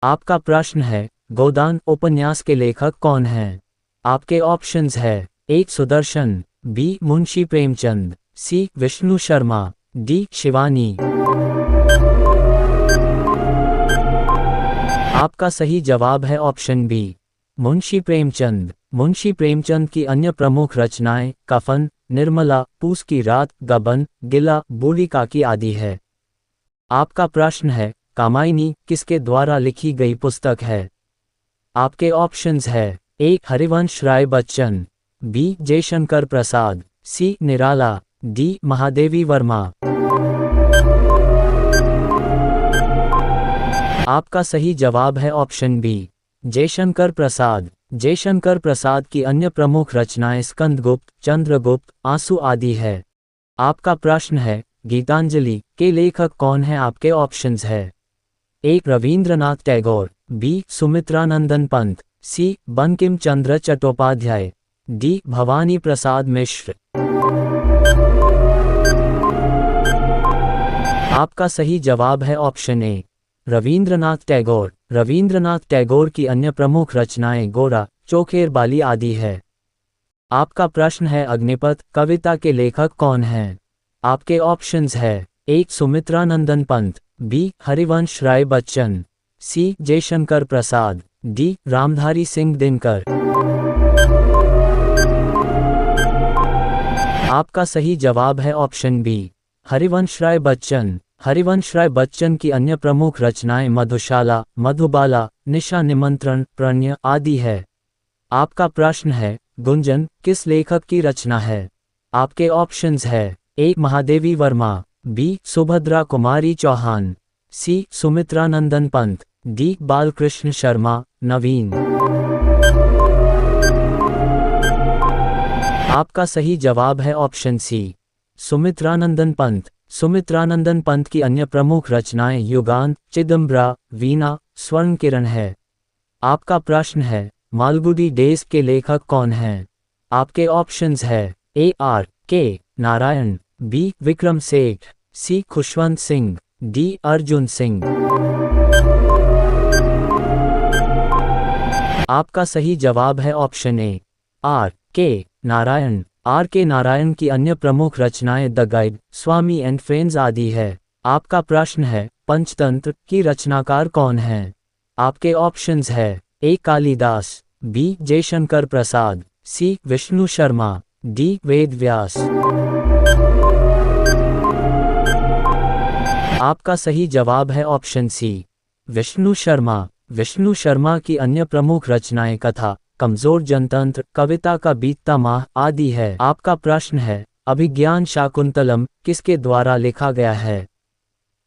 आपका प्रश्न है, गोदान उपन्यास के लेखक कौन हैं? आपके ऑप्शंस है ए सुदर्शन, बी मुंशी प्रेमचंद, सी विष्णु शर्मा, डी शिवानी। आपका सही जवाब है ऑप्शन बी मुंशी प्रेमचंद। मुंशी प्रेमचंद की अन्य प्रमुख रचनाएं कफन, निर्मला, पूस की रात, गबन, गिला, बूढ़ी काकी आदि है। आपका प्रश्न है, कामायनी किसके द्वारा लिखी गई पुस्तक है? आपके ऑप्शंस है ए हरिवंश राय बच्चन, बी जयशंकर प्रसाद, सी निराला, डी महादेवी वर्मा। आपका सही जवाब है ऑप्शन बी जयशंकर प्रसाद। जयशंकर प्रसाद की अन्य प्रमुख रचनाएं स्कंदगुप्त, चंद्रगुप्त, आंसू आदि है। आपका प्रश्न है, गीतांजलि के लेखक कौन है? आपके ऑप्शंस है ए रवींद्रनाथ टैगोर, बी सुमित्रानंदन पंत, सी बंकिम चंद्र चट्टोपाध्याय, डी भवानी प्रसाद मिश्र। आपका सही जवाब है ऑप्शन ए रवींद्रनाथ टैगोर। रवींद्रनाथ टैगोर की अन्य प्रमुख रचनाएं गोरा, चोखेर बाली आदि है। आपका प्रश्न है, अग्निपथ कविता के लेखक कौन हैं? आपके ऑप्शंस है ए सुमित्रानंदन पंत, बी हरिवंश राय बच्चन, सी जयशंकर प्रसाद, डी रामधारी सिंह दिनकर। आपका सही जवाब है ऑप्शन बी हरिवंश राय बच्चन। हरिवंश राय बच्चन की अन्य प्रमुख रचनाएं मधुशाला, मधुबाला, निशा निमंत्रण, प्रणय आदि है। आपका प्रश्न है, गुंजन किस लेखक की रचना है? आपके ऑप्शंस है ए महादेवी वर्मा, बी सुभद्रा कुमारी चौहान, सी सुमित्रानंदन पंत, डी बालकृष्ण शर्मा, नवीन। आपका सही जवाब है ऑप्शन सी सुमित्रानंदन पंत। सुमित्रानंदन पंत की अन्य प्रमुख रचनाएं युगांत, चिदंबरा, वीणा, स्वर्ण किरण है। आपका प्रश्न है, मालगुडी डेज के लेखक कौन हैं? आपके ऑप्शंस है ए आर के नारायण, बी विक्रम सेठ, सी खुशवंत सिंह, डी अर्जुन सिंह। आपका सही जवाब है ऑप्शन ए आर के नारायण। आर के नारायण की अन्य प्रमुख रचनाएं the guide, Swami and friends आदि है। आपका प्रश्न है, पंचतंत्र की रचनाकार कौन हैं? आपके ऑप्शंस है ए कालिदास, बी जयशंकर प्रसाद, सी विष्णु शर्मा, डी वेद व्यास। आपका सही जवाब है ऑप्शन सी विष्णु शर्मा। विष्णु शर्मा की अन्य प्रमुख रचनाएं कथा, कमजोर जनतंत्र, कविता का बीतता माह आदि है। आपका प्रश्न है, अभिज्ञान शाकुंतलम किसके द्वारा लिखा गया है?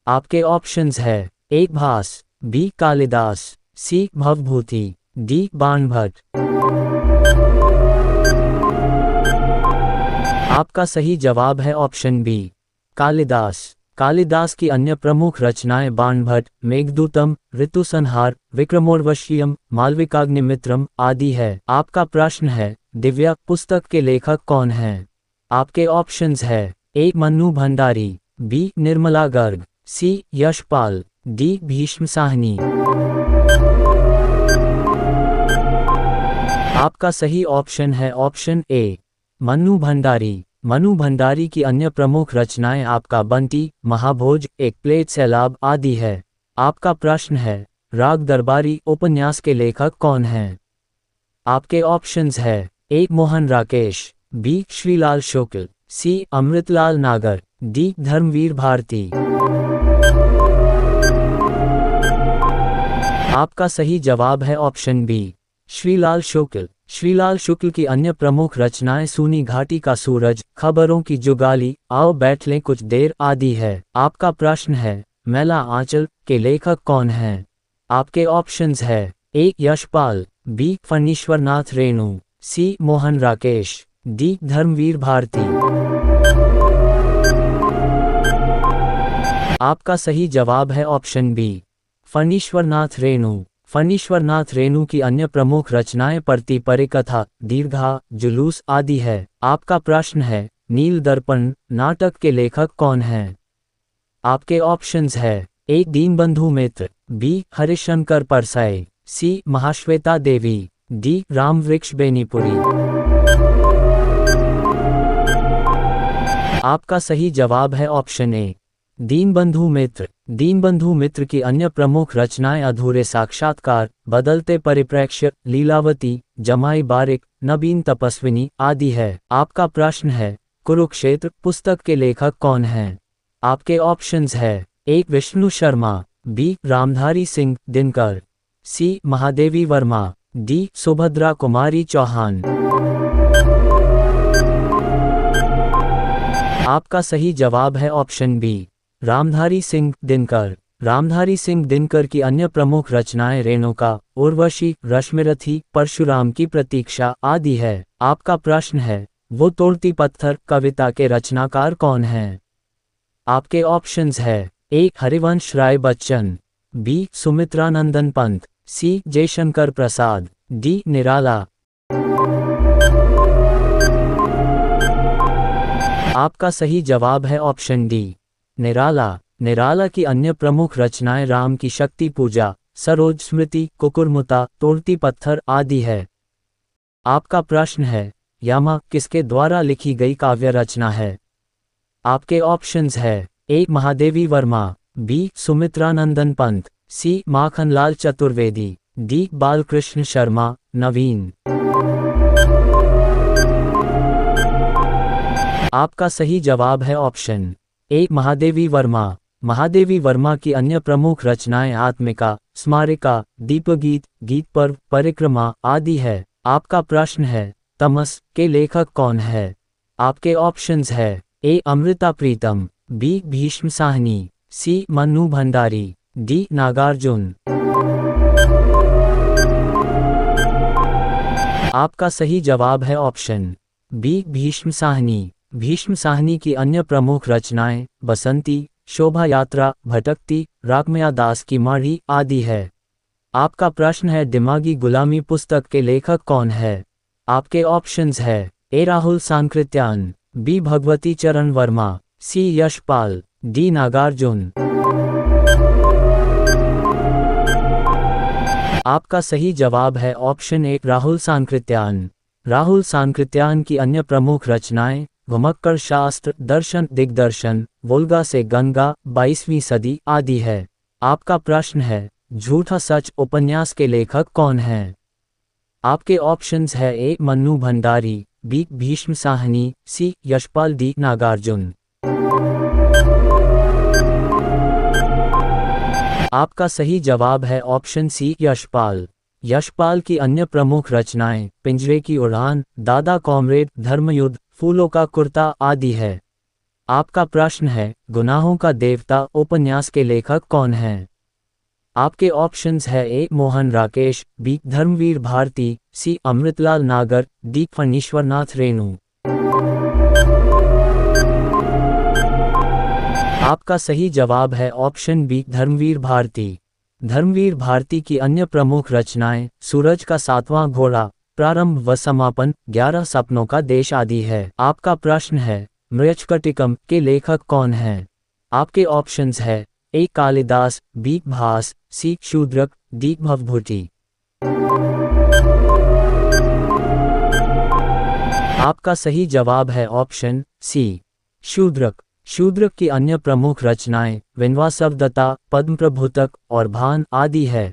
आपके ऑप्शंस है ए भास, बी कालिदास, सी भवभूति, डी बाणभट्ट। आपका सही जवाब है ऑप्शन बी कालिदास। कालिदास की अन्य प्रमुख रचनाएं बाणभट्ट, मेघदूतम, ऋतुसंहार, विक्रमोर्वशीयम, मालविकाग्निमित्रम आदि है। आपका प्रश्न है, दिव्या पुस्तक के लेखक कौन हैं? आपके ऑप्शंस है ए मन्नू भंडारी, बी निर्मला गर्ग, सी यशपाल, डी भीष्म साहनी। आपका सही ऑप्शन है ऑप्शन ए मन्नू भंडारी। मनु भंडारी की अन्य प्रमुख रचनाएं आपका बंटी, महाभोज, एक प्लेट सैलाब आदि है। आपका प्रश्न है, राग दरबारी उपन्यास के लेखक कौन हैं? आपके ऑप्शंस है ए मोहन राकेश, बी श्रीलाल शुक्ल, सी अमृतलाल नागर, डी धर्मवीर भारती। आपका सही जवाब है ऑप्शन बी श्रीलाल शुक्ल। श्रीलाल शुक्ल की अन्य प्रमुख रचनाएं सूनी घाटी का सूरज, खबरों की जुगाली, आओ बैठ लें कुछ देर आदि है। आपका प्रश्न है, मैला आंचल के लेखक कौन हैं? आपके ऑप्शंस है ए यशपाल, बी फणीश्वरनाथ रेणु, सी मोहन राकेश, डी धर्मवीर भारती। आपका सही जवाब है ऑप्शन बी फणीश्वरनाथ रेणु। फणीश्वरनाथ रेणु की अन्य प्रमुख रचनाएं परती परिकथा, दीर्घा, जुलूस आदि है। आपका प्रश्न है, नील दर्पण नाटक के लेखक कौन हैं? आपके ऑप्शंस है ए दीनबंधु मित्र, बी हरिशंकर परसाई, सी महाश्वेता देवी, डी रामवृक्ष बेनीपुरी। आपका सही जवाब है ऑप्शन ए दीनबंधु मित्र। दीनबंधु मित्र की अन्य प्रमुख रचनाएं अधूरे साक्षात्कार, बदलते परिप्रेक्ष्य, लीलावती, जमाई बारिक, नबीन तपस्विनी आदि है। आपका प्रश्न है कुरुक्षेत्र पुस्तक के लेखक कौन हैं? आपके ऑप्शंस है ए विष्णु शर्मा, बी रामधारी सिंह दिनकर, सी महादेवी वर्मा, डी सुभद्रा कुमारी चौहान। आपका सही जवाब है ऑप्शन बी रामधारी सिंह दिनकर। रामधारी सिंह दिनकर की अन्य प्रमुख रचनाएं रेणुका, उर्वशी, रश्मिरथी, परशुराम की प्रतीक्षा आदि है। आपका प्रश्न है वो तोड़ती पत्थर कविता के रचनाकार कौन हैं? आपके ऑप्शंस है ए हरिवंश राय बच्चन, बी सुमित्रानंदन पंत, सी जयशंकर प्रसाद, डी निराला। आपका सही जवाब है ऑप्शन डी निराला। निराला की अन्य प्रमुख रचनाएं राम की शक्ति पूजा, सरोज स्मृति, कुकुरमुता, तोड़ती पत्थर आदि है। आपका प्रश्न है यामा किसके द्वारा लिखी गई काव्य रचना है? आपके ऑप्शंस है ए महादेवी वर्मा, बी सुमित्रानंदन पंत, सी माखनलाल चतुर्वेदी, डी बालकृष्ण शर्मा नवीन। आपका सही जवाब है ऑप्शन ए महादेवी वर्मा। महादेवी वर्मा की अन्य प्रमुख रचनाएं आत्मिका, स्मारिका, दीपगीत, गीत पर्व, परिक्रमा आदि है। आपका प्रश्न है तमस के लेखक कौन है? आपके ऑप्शंस है ए अमृता प्रीतम, बी भीष्म साहनी, सी मन्नू भंडारी, डी नागार्जुन। आपका सही जवाब है ऑप्शन बी भीष्म साहनी। भीष्म साहनी की अन्य प्रमुख रचनाएं बसंती, शोभा यात्रा, भटकती, राकमया दास की माड़ी आदि है। आपका प्रश्न है दिमागी गुलामी पुस्तक के लेखक कौन है? आपके ऑप्शंस है ए राहुल सांकृत्यान, बी भगवती चरण वर्मा, सी यशपाल, डी नागार्जुन। आपका सही जवाब है ऑप्शन ए राहुल सांकृत्यान। राहुल सांकृत्यान की अन्य प्रमुख रचनाएं घुमक्कड़ शास्त्र, दर्शन, दिग्दर्शन, वोल्गा से गंगा, 22वीं सदी आदि है। आपका प्रश्न है झूठा सच उपन्यास के लेखक कौन हैं? आपके ऑप्शंस है ए मन्नू भंडारी, बी भीष्म साहनी, सी यशपाल, डी नागार्जुन। आपका सही जवाब है ऑप्शन सी यशपाल। यशपाल की अन्य प्रमुख रचनाएं पिंजरे की उड़ान, दादा कॉमरेड, धर्मयुद्ध, फूलों का कुर्ता आदि है। आपका प्रश्न है गुनाहों का देवता उपन्यास के लेखक कौन हैं? आपके ऑप्शंस है ए मोहन राकेश, बी धर्मवीर भारती, सी अमृतलाल नागर, डी फणीश्वरनाथ रेणु। आपका सही जवाब है ऑप्शन बी धर्मवीर भारती। धर्मवीर भारती की अन्य प्रमुख रचनाएं सूरज का सातवां घोड़ा, प्रारंभ व समापन, 11 सपनों का देश आदि है। आपका प्रश्न है मृच्छकटिकम के लेखक कौन हैं? आपके ऑप्शंस है ए कालिदास, बी भास, सी शूद्रक, डी भवभूति। आपका सही जवाब है ऑप्शन सी शूद्रक। शूद्रक की अन्य प्रमुख रचनाएं विनवासवदत्ता, पद्मप्रभुतक और भान आदि है।